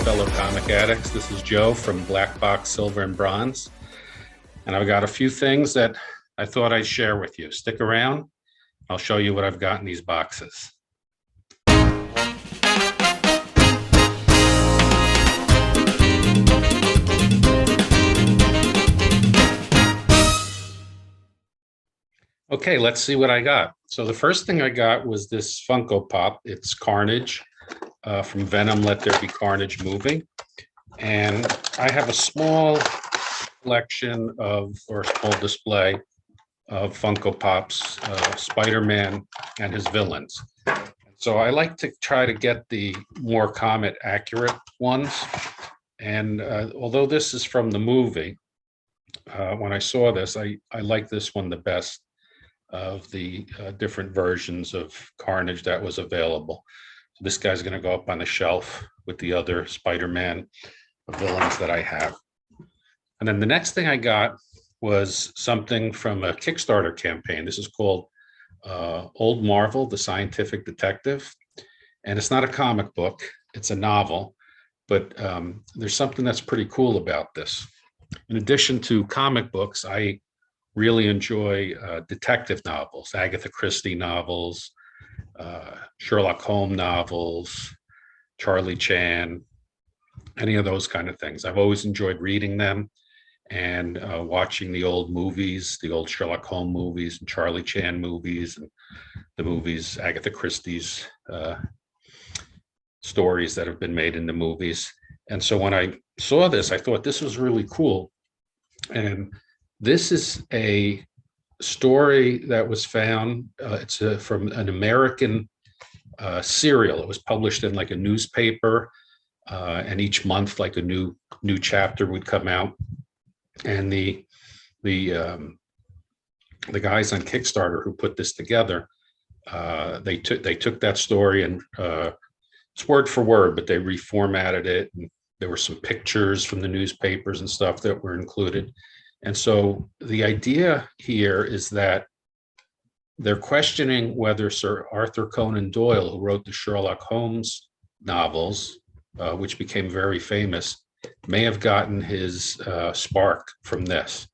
fellow comic addicts. This is Joe from Black Box Silver and Bronze, and I've got a few things that I thought I'd share with you. Stick around. I'll show you what I've got in these boxes. Okay, let's see what I got. So the first thing I got was this Funko Pop. It's Carnage from Venom, Let There Be Carnage movie. And I have a small collection of, or small display of Funko Pops, Spider-Man and his villains. So I like to try to get the more comic accurate ones. And although this is from the movie, when I saw this, I like this one the best of the different versions of Carnage that was available. So this guy's going to go up on the shelf with the other Spider-Man villains that I have. And then the next thing I got was something from a Kickstarter campaign. This is called Old Marvel, The Scientific Detective. And it's not a comic book, it's a novel, but there's something that's pretty cool about this. In addition to comic books, I really enjoy detective novels, Agatha Christie novels, Sherlock Holmes novels, Charlie Chan, any of those kind of things. I've always enjoyed reading them and watching the old movies, the old Sherlock Holmes movies and Charlie Chan movies and the movies, Agatha Christie's stories that have been made into movies. And so when I saw this, I thought this was really cool. And this is a story that was found. It's from an American serial. It was published in like a newspaper, and each month, like a new chapter would come out. And the guys on Kickstarter who put this together, they took that story and it's word for word, but they reformatted it. And there were some pictures from the newspapers and stuff that were included. And so the idea here is that they're questioning whether Sir Arthur Conan Doyle, who wrote the Sherlock Holmes novels, which became very famous, may have gotten his spark from this.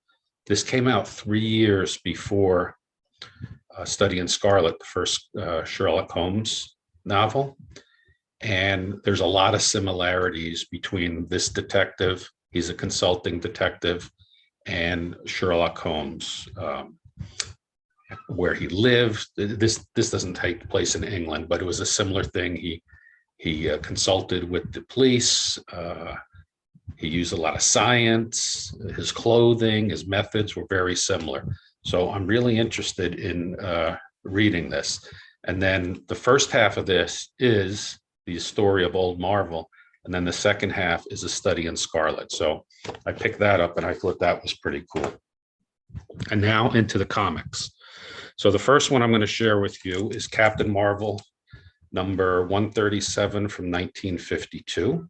This came out 3 years before Study in Scarlet, the first Sherlock Holmes novel. And there's a lot of similarities between this detective, he's a consulting detective, and Sherlock Holmes, where he lived. This doesn't take place in England, but it was a similar thing. He consulted with the police. He used a lot of science. His clothing, his methods were very similar. So I'm really interested in reading this. And then the first half of this is the story of Old Marvel. And then the second half is A Study in Scarlet. So I picked that up and I thought that was pretty cool. And now into the comics. So the first one I'm going to share with you is Captain Marvel number 137 from 1952.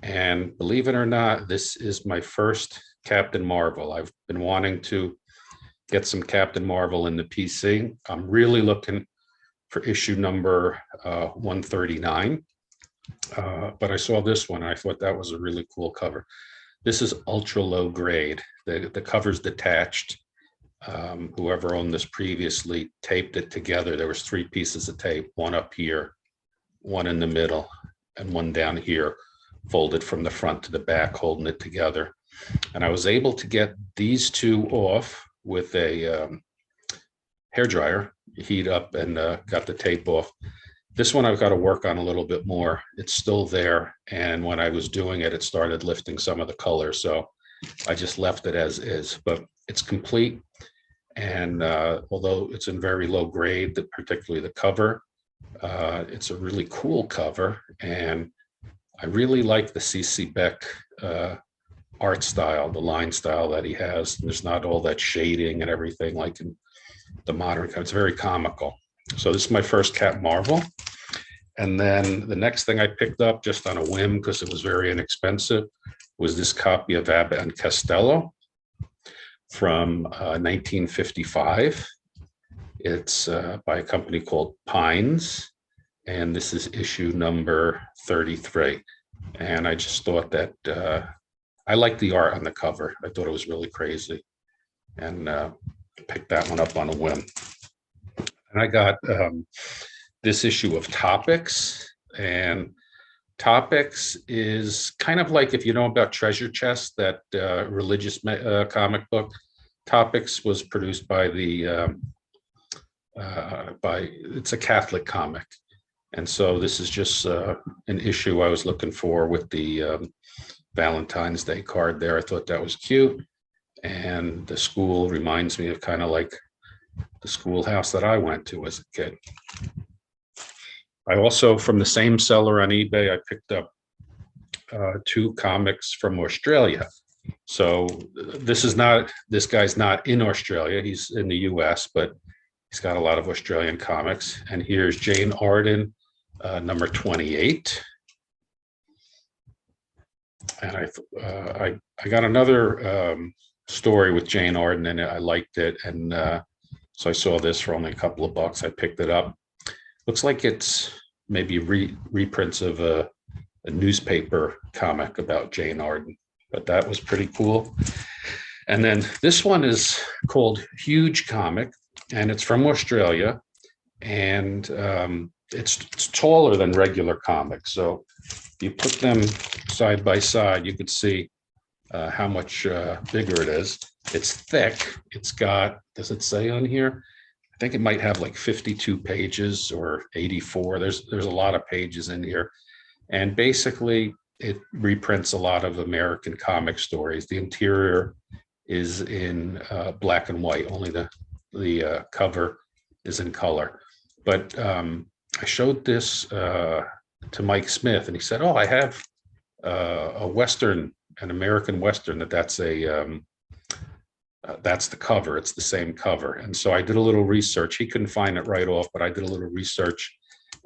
And believe it or not, this is my first Captain Marvel. I've been wanting to get some Captain Marvel in the PC. I'm really looking for issue number 139. But I saw this one. I thought that was a really cool cover. This is ultra low grade. The cover's detached. Whoever owned this previously taped it together. There was 3 pieces of tape, one up here, one in the middle, and one down here, folded from the front to the back, holding it together. And I was able to get these 2 off with a hairdryer, heat up, and got the tape off. This one I've got to work on a little bit more. It's still there. And when I was doing it, it started lifting some of the color. So I just left it as is, but it's complete. And although it's in very low grade, particularly the cover, it's a really cool cover. And I really like the C.C. Beck art style, the line style that he has. There's not all that shading and everything like in the modern. It's very comical. So this is my first Cap Marvel. And then the next thing I picked up just on a whim because it was very inexpensive was this copy of Abbott and Costello from 1955. It's by a company called Pines. And this is issue number 33. And I just thought that I liked the art on the cover. I thought it was really crazy, and picked that one up on a whim. And I got this issue of Topics, and Topics is kind of like, if you know about Treasure Chest, that religious comic book. Topics was produced by it's a Catholic comic. And so this is just an issue I was looking for with the Valentine's Day card there. I thought that was cute. And the school reminds me of kind of like the schoolhouse that I went to as a kid. I also, from the same seller on eBay, I picked up 2 comics from Australia. So this guy's not in Australia. He's in the US, but he's got a lot of Australian comics. And here's Jane Arden, number 28. And I got another story with Jane Arden in it. I liked it. And so I saw this for only a couple of bucks. I picked it up. Looks like it's maybe reprints of a newspaper comic about Jane Arden, but that was pretty cool. And then this one is called Huge Comic, and it's from Australia, and it's taller than regular comics. So if you put them side by side, you could see how much bigger it is. It's thick. It's got, does it say on here? I think it might have like 52 pages or 84. There's a lot of pages in here. And basically it reprints a lot of American comic stories. The interior is in black and white, only the cover is in color. But I showed this to Mike Smith, and he said, oh, I have a Western, an American Western, that's the cover. It's the same cover. And so I did a little research. He couldn't find it right off, but I did a little research,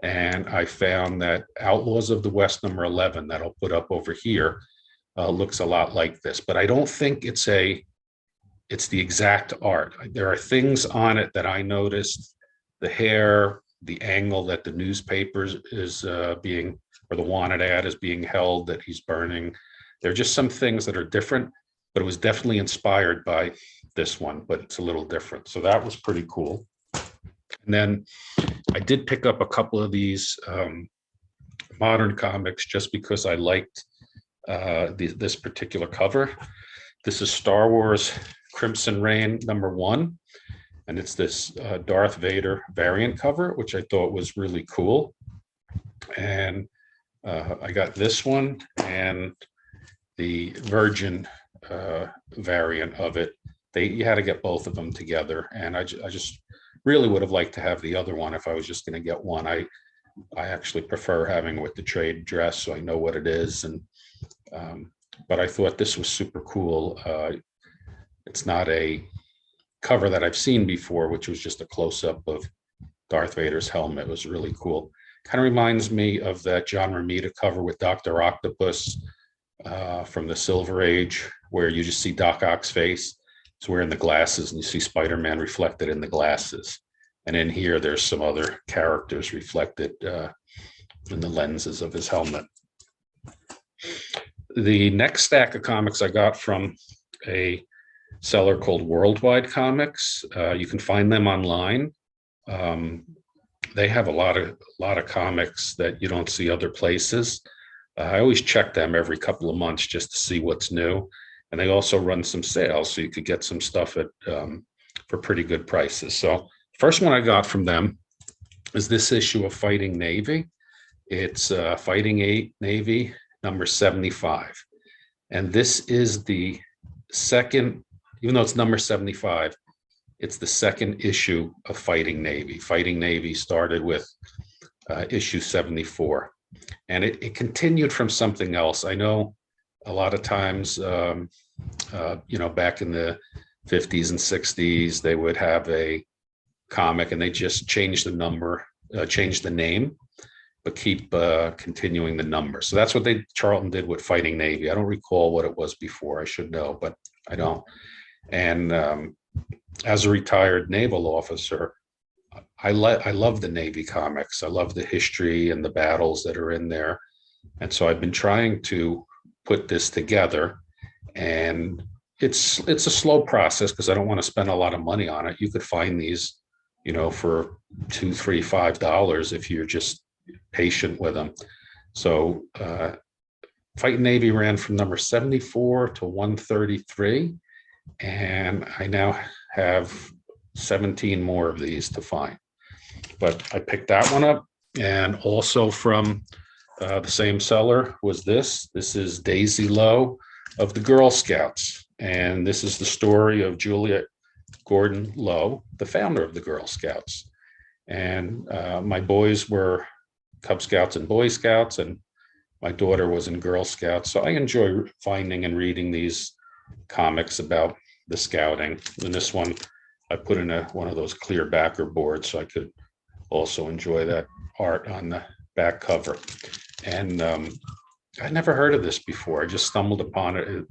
and I found that Outlaws of the West number 11 that I'll put up over here looks a lot like this, but I don't think it's the exact art. There are things on it that I noticed, the hair, the angle that the newspaper is being, or the wanted ad is being held, that he's burning. There are just some things that are different, but it was definitely inspired by this one, but it's a little different. So that was pretty cool. And then I did pick up a couple of these modern comics just because I liked this particular cover. This is Star Wars Crimson Reign number 1. And it's this Darth Vader variant cover, which I thought was really cool. And I got this one and the Virgin variant of it. You had to get both of them together, and I just really would have liked to have the other one if I was just going to get one. I actually prefer having it with the trade dress, so I know what it is. And but I thought this was super cool. It's not a cover that I've seen before, which was just a close-up of Darth Vader's helmet. It was really cool. Kind of reminds me of that John Romita cover with Dr. Octopus from the Silver Age, where you just see Doc Ock's face. He's wearing the glasses, and you see Spider-Man reflected in the glasses. And in here, there's some other characters reflected in the lenses of his helmet. The next stack of comics I got from a seller called Worldwide Comics. You can find them online. They have a lot of comics that you don't see other places. I always check them every couple of months just to see what's new. And they also run some sales, so you could get some stuff at for pretty good prices. So first one I got from them is this issue of Fighting Navy. It's Fighting Navy number 75. And this is the second, even though it's number 75, it's the second issue of Fighting Navy. Fighting Navy started with issue 74. And it continued from something else. I know a lot of times, back in the 50s and 60s, they would have a comic and they just change the number, change the name, but keep continuing the number. So that's what Charlton did with Fighting Navy. I don't recall what it was before. I should know, but I don't. And as a retired naval officer, I love the Navy comics. I love the history and the battles that are in there. And so I've been trying to put this together, and it's a slow process because I don't want to spend a lot of money on it. You could find these, for $2, $3, $5 if you're just patient with them. So Fighting Navy ran from number 74 to 133, and I now have 17 more of these to find. But I picked that one up, and also from the same seller was this. This is Daisy Lowe of the Girl Scouts, and this is the story of Juliet Gordon Lowe, the founder of the Girl Scouts. And my boys were Cub Scouts and Boy Scouts, and my daughter was in Girl Scouts. So I enjoy finding and reading these comics about the scouting. And this one, I put in one of those clear backer boards so I could also enjoy that art on the back cover. And I never heard of this before. I just stumbled upon it.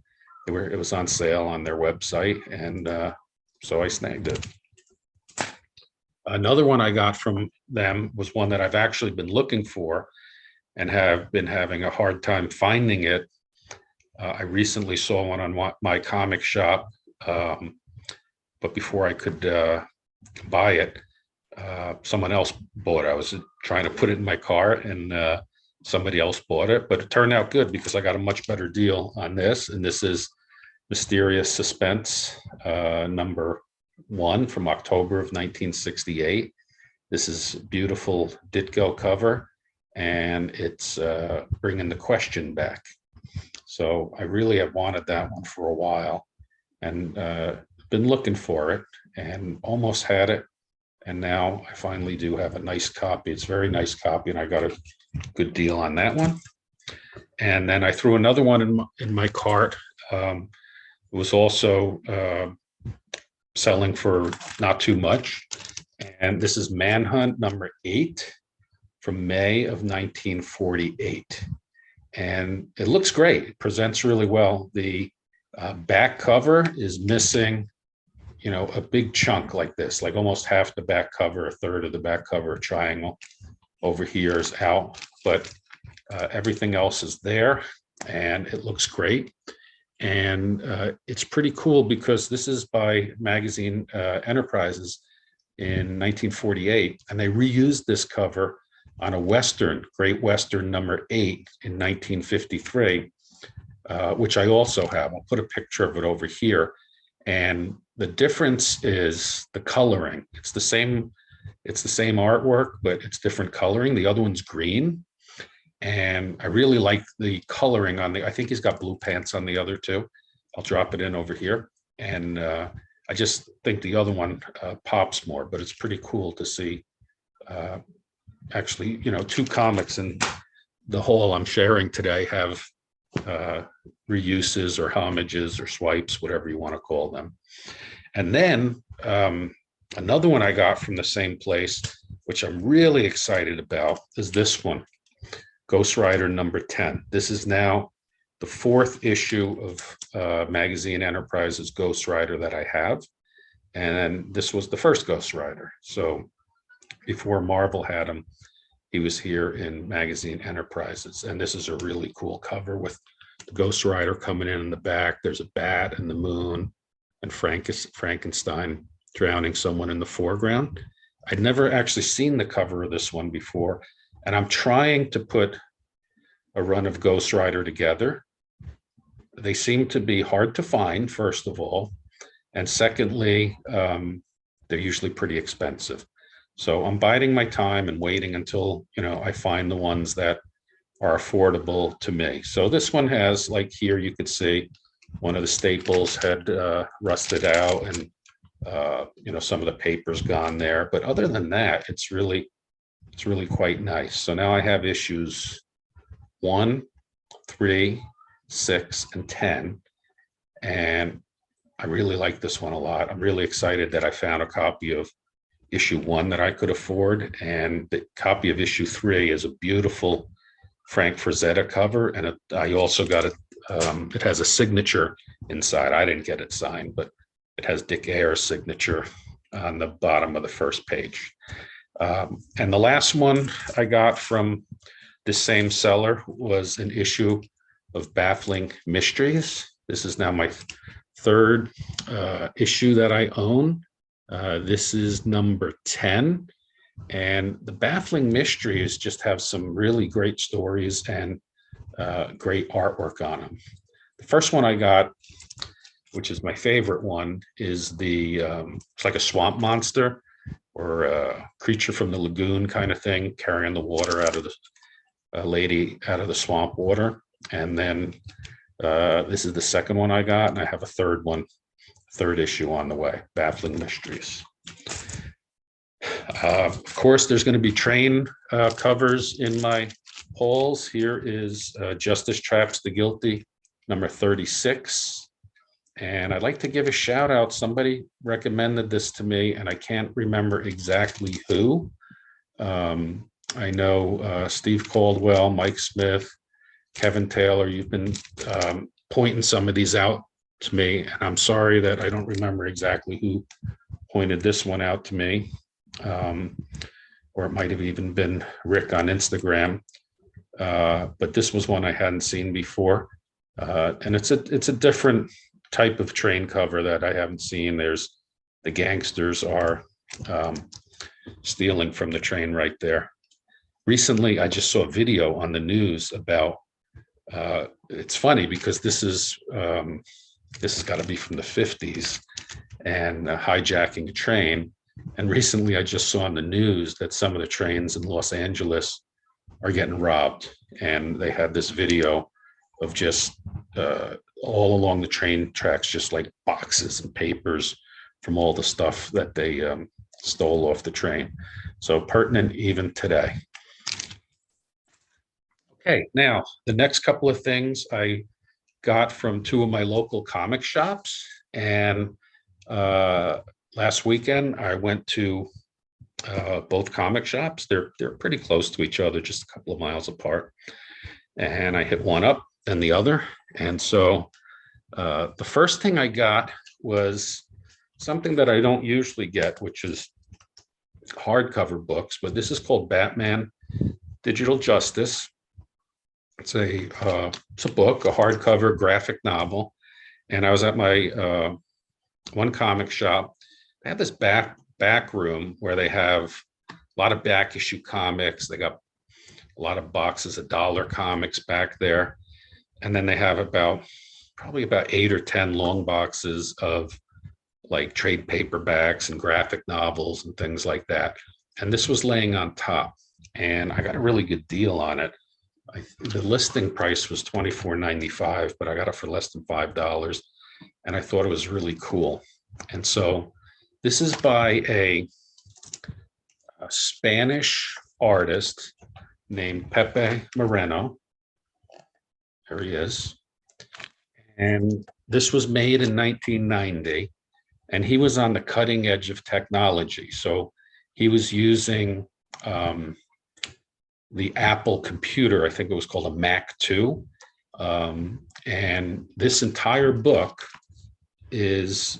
It was on sale on their website, and so I snagged it. Another one I got from them was one that I've actually been looking for and have been having a hard time finding it. I recently saw one on my comic shop, but before I could buy it, someone else bought it. I was trying to put it in my cart, and somebody else bought it, but it turned out good because I got a much better deal on this. And this is Mysterious Suspense, number 1 from October of 1968. This is beautiful Ditko cover, and it's bringing the question back. So I really have wanted that one for a while, and been looking for it, and almost had it. And now I finally do have a nice copy. It's a very nice copy, and I got a good deal on that one. And then I threw another one in my cart. It was also selling for not too much. And this is Manhunt number 8 from May of 1948. And it looks great. It presents really well. The back cover is missing, a big chunk like this, like almost half the back cover, a third of the back cover triangle over here is out, but everything else is there, and it looks great. And it's pretty cool because this is by Magazine Enterprises in 1948, and they reused this cover on a Western, Great Western number 8 in 1953, which I also have. I'll put a picture of it over here. And the difference is the coloring. It's the same artwork, but it's different coloring. The other one's green. And I really like the coloring on I think he's got blue pants on the other two. I'll drop it in over here. And I just think the other one pops more, but it's pretty cool to see actually, 2 comics in the haul I'm sharing today have reuses or homages or swipes, whatever you want to call them. And then another one I got from the same place, which I'm really excited about, is this one, Ghost Rider number 10. This is now the 4th issue of Magazine Enterprises Ghost Rider that I have. And this was the first Ghost Rider. So before Marvel had him, he was here in Magazine Enterprises. And this is a really cool cover with the Ghost Rider coming in the back. There's a bat and the moon and Frankenstein drowning someone in the foreground. I'd never actually seen the cover of this one before. And I'm trying to put a run of Ghost Rider together. They seem to be hard to find, first of all. And secondly, they're usually pretty expensive. So I'm biding my time and waiting until, I find the ones that are affordable to me. So this one has, like here, you could see one of the staples had rusted out, and, some of the paper's gone there. But other than that, it's really quite nice. So now I have issues 1, 3, 6, and 10. And I really like this one a lot. I'm really excited that I found a copy of issue 1 that I could afford. And the copy of issue 3 is a beautiful Frank Frazetta cover. And I also got it has a signature inside. I didn't get it signed, but it has Dick Ayer's signature on the bottom of the first page. And the last one I got from this same seller was an issue of Baffling Mysteries. This is now my third issue that I own. This is number 10. And the Baffling Mysteries just have some really great stories and great artwork on them. The first one I got, which is my favorite one, is it's like a swamp monster or a creature from the lagoon kind of thing, carrying the water out of the lady out of the swamp water. And then this is the second one I got, and I have a third issue on the way, Baffling Mysteries. Of course, there's going to be train covers in my hauls. Here is Justice Traps the Guilty, number 36. And I'd like to give a shout out. Somebody recommended this to me, and I can't remember exactly who. I know Steve Caldwell, Mike Smith, Kevin Taylor, you've been pointing some of these out to me, and I'm sorry that I don't remember exactly who pointed this one out to me. Or it might have even been Rick on Instagram. But this was one I hadn't seen before. And it's a different type of train cover that I haven't seen. There's the gangsters are stealing from the train right there. Recently, I just saw a video on the news about, it's funny because this has got to be from the 50s, and hijacking a train. And recently I just saw on the news that some of the trains in Los Angeles are getting robbed. And they had this video of just all along the train tracks, just like boxes and papers from all the stuff that they stole off the train. So pertinent even today. Okay, now the next couple of things I got from two of my local comic shops. And last weekend, I went to both comic shops. They're pretty close to each other, just a couple of miles apart. And I hit one up, then the other. And so the first thing I got was something that I don't usually get, which is hardcover books. But this is called Batman Digital Justice. It's a book, a hardcover graphic novel. And I was at my one comic shop. They have this back room where they have a lot of back issue comics. They got a lot of boxes of dollar comics back there. And then they have probably about 8 or 10 long boxes of like trade paperbacks and graphic novels and things like that. And this was laying on top, and I got a really good deal on it. The listing price was $24.95, but I got it for less than $5. And I thought it was really cool. And so this is by a Spanish artist named Pepe Moreno. There he is. And this was made in 1990. And he was on the cutting edge of technology. So he was using the Apple computer. I think it was called a Mac II. And this entire book was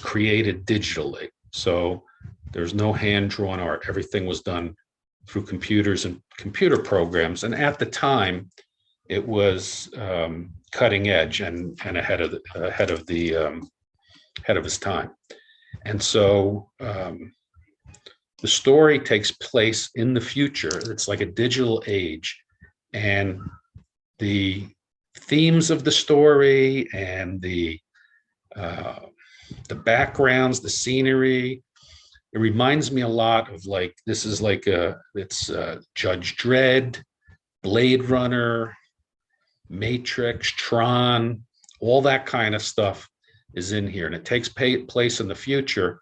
created digitally. So there's no hand-drawn art. Everything was done through computers and computer programs. And at the time, it was cutting edge and ahead of his time. And so the story takes place in the future. It's like a digital age, and the themes of the story and the backgrounds, the scenery, it reminds me a lot of like, this is like it's Judge Dredd, Blade Runner, Matrix, Tron, all that kind of stuff is in here. And it takes place in the future,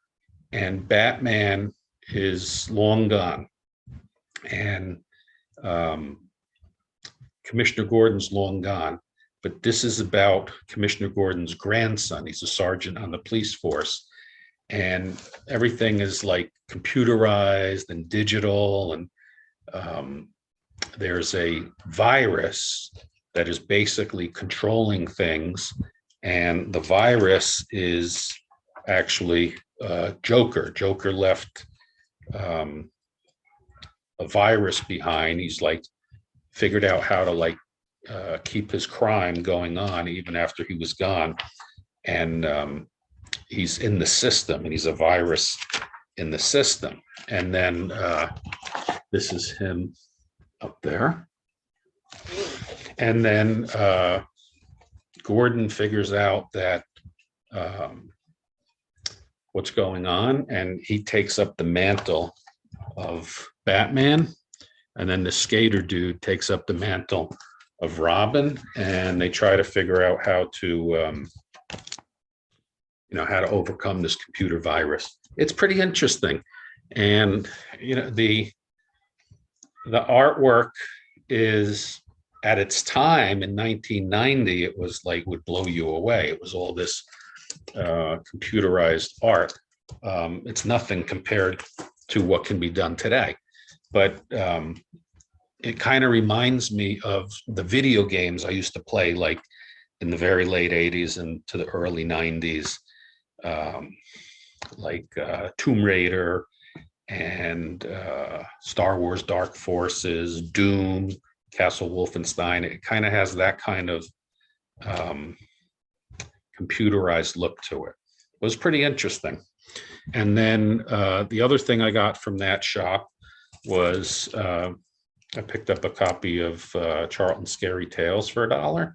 and Batman is long gone, and Commissioner Gordon's long gone. But this is about Commissioner Gordon's grandson. He's a sergeant on the police force, and everything is like computerized and digital. And there's a virus that is basically controlling things. And the virus is actually Joker. Joker left a virus behind. He's like figured out how to like keep his crime going on even after he was gone. And he's in the system, and he's a virus in the system. And then this is him up there. And then Gordon figures out that what's going on, and he takes up the mantle of Batman. And then the skater dude takes up the mantle of Robin, and they try to figure out how to how to overcome this computer virus. It's pretty interesting. And the artwork is, at its time in 1990, it was like, would blow you away. It was all this computerized art. It's nothing compared to what can be done today, but it kind of reminds me of the video games I used to play, like in the very late 80s and to the early 90s, like Tomb Raider and Star Wars Dark Forces, Doom, Castle Wolfenstein. It kind of has that kind of computerized look to it. It was pretty interesting. And then the other thing I got from that shop was I picked up a copy of Charlton Scary Tales for $1.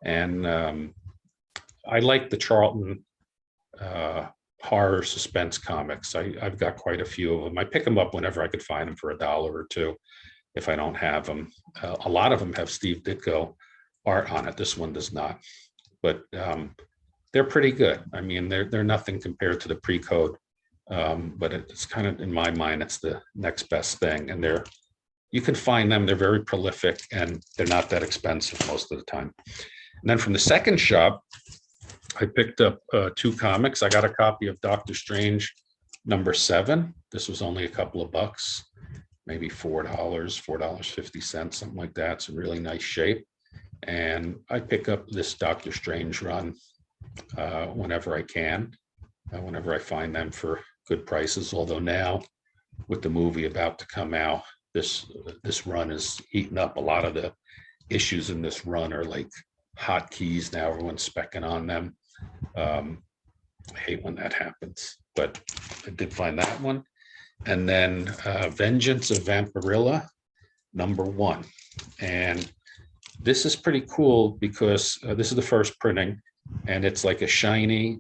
And I like the Charlton horror suspense comics. I've got quite a few of them. I pick them up whenever I could find them for $1 or $2 if I don't have them. A lot of them have Steve Ditko art on it. This one does not, but they're pretty good. I mean, they're nothing compared to the pre-code, but it's kind of, in my mind, it's the next best thing. And you can find them. They're very prolific, and they're not that expensive most of the time. And then from the second shop, I picked up 2 comics. I got a copy of Doctor Strange #7. This was only a couple of bucks, maybe $4.50, something like that. It's in really nice shape. And I pick up this Doctor Strange run whenever I can, whenever I find them for good prices. Although now, with the movie about to come out, this run is eating up. A lot of the issues in this run are like hotkeys now. Everyone's specking on them. I hate when that happens, but I did find that one. And then Vengeance of Vampirilla #1. And this is pretty cool because this is the first printing, and it's like a shiny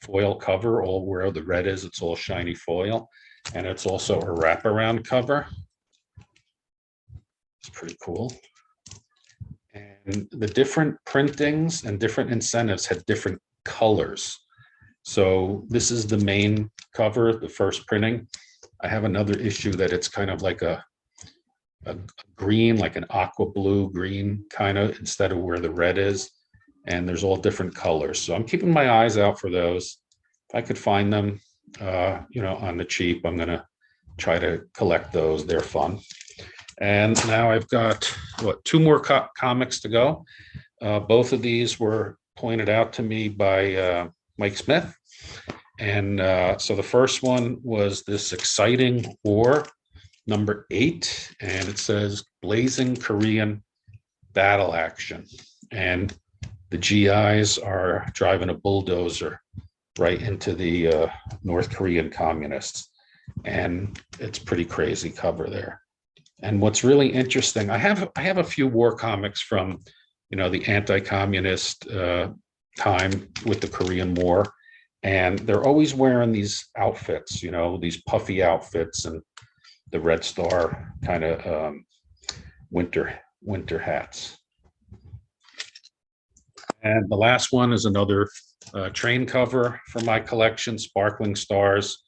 foil cover. All where the red is, it's all shiny foil. And it's also a wraparound cover. It's pretty cool. And the different printings and different incentives had different colors. So this is the main cover, the first printing. I have another issue that it's kind of like a green, like an aqua blue green kind of, instead of where the red is. And there's all different colors. So I'm keeping my eyes out for those. If I could find them, on the cheap, I'm gonna try to collect those. They're fun. And now I've got 2 more comics to go. Both of these were pointed out to me by Mike Smith. And so the first one was this Exciting War #8, and it says Blazing Korean Battle Action. And the GIs are driving a bulldozer right into the North Korean communists. And it's pretty crazy cover there. And what's really interesting, I have a few war comics from, the anti-communist time with the Korean War. And they're always wearing these outfits, these puffy outfits and the Red Star kind of winter hats. And the last one is another train cover for my collection, Sparkling Stars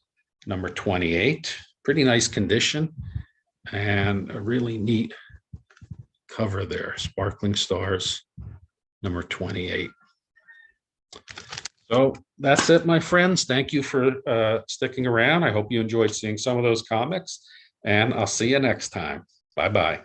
#28. Pretty nice condition and a really neat cover there, Sparkling Stars #28. So that's it, my friends. Thank you for sticking around. I hope you enjoyed seeing some of those comics, and I'll see you next time. Bye-bye.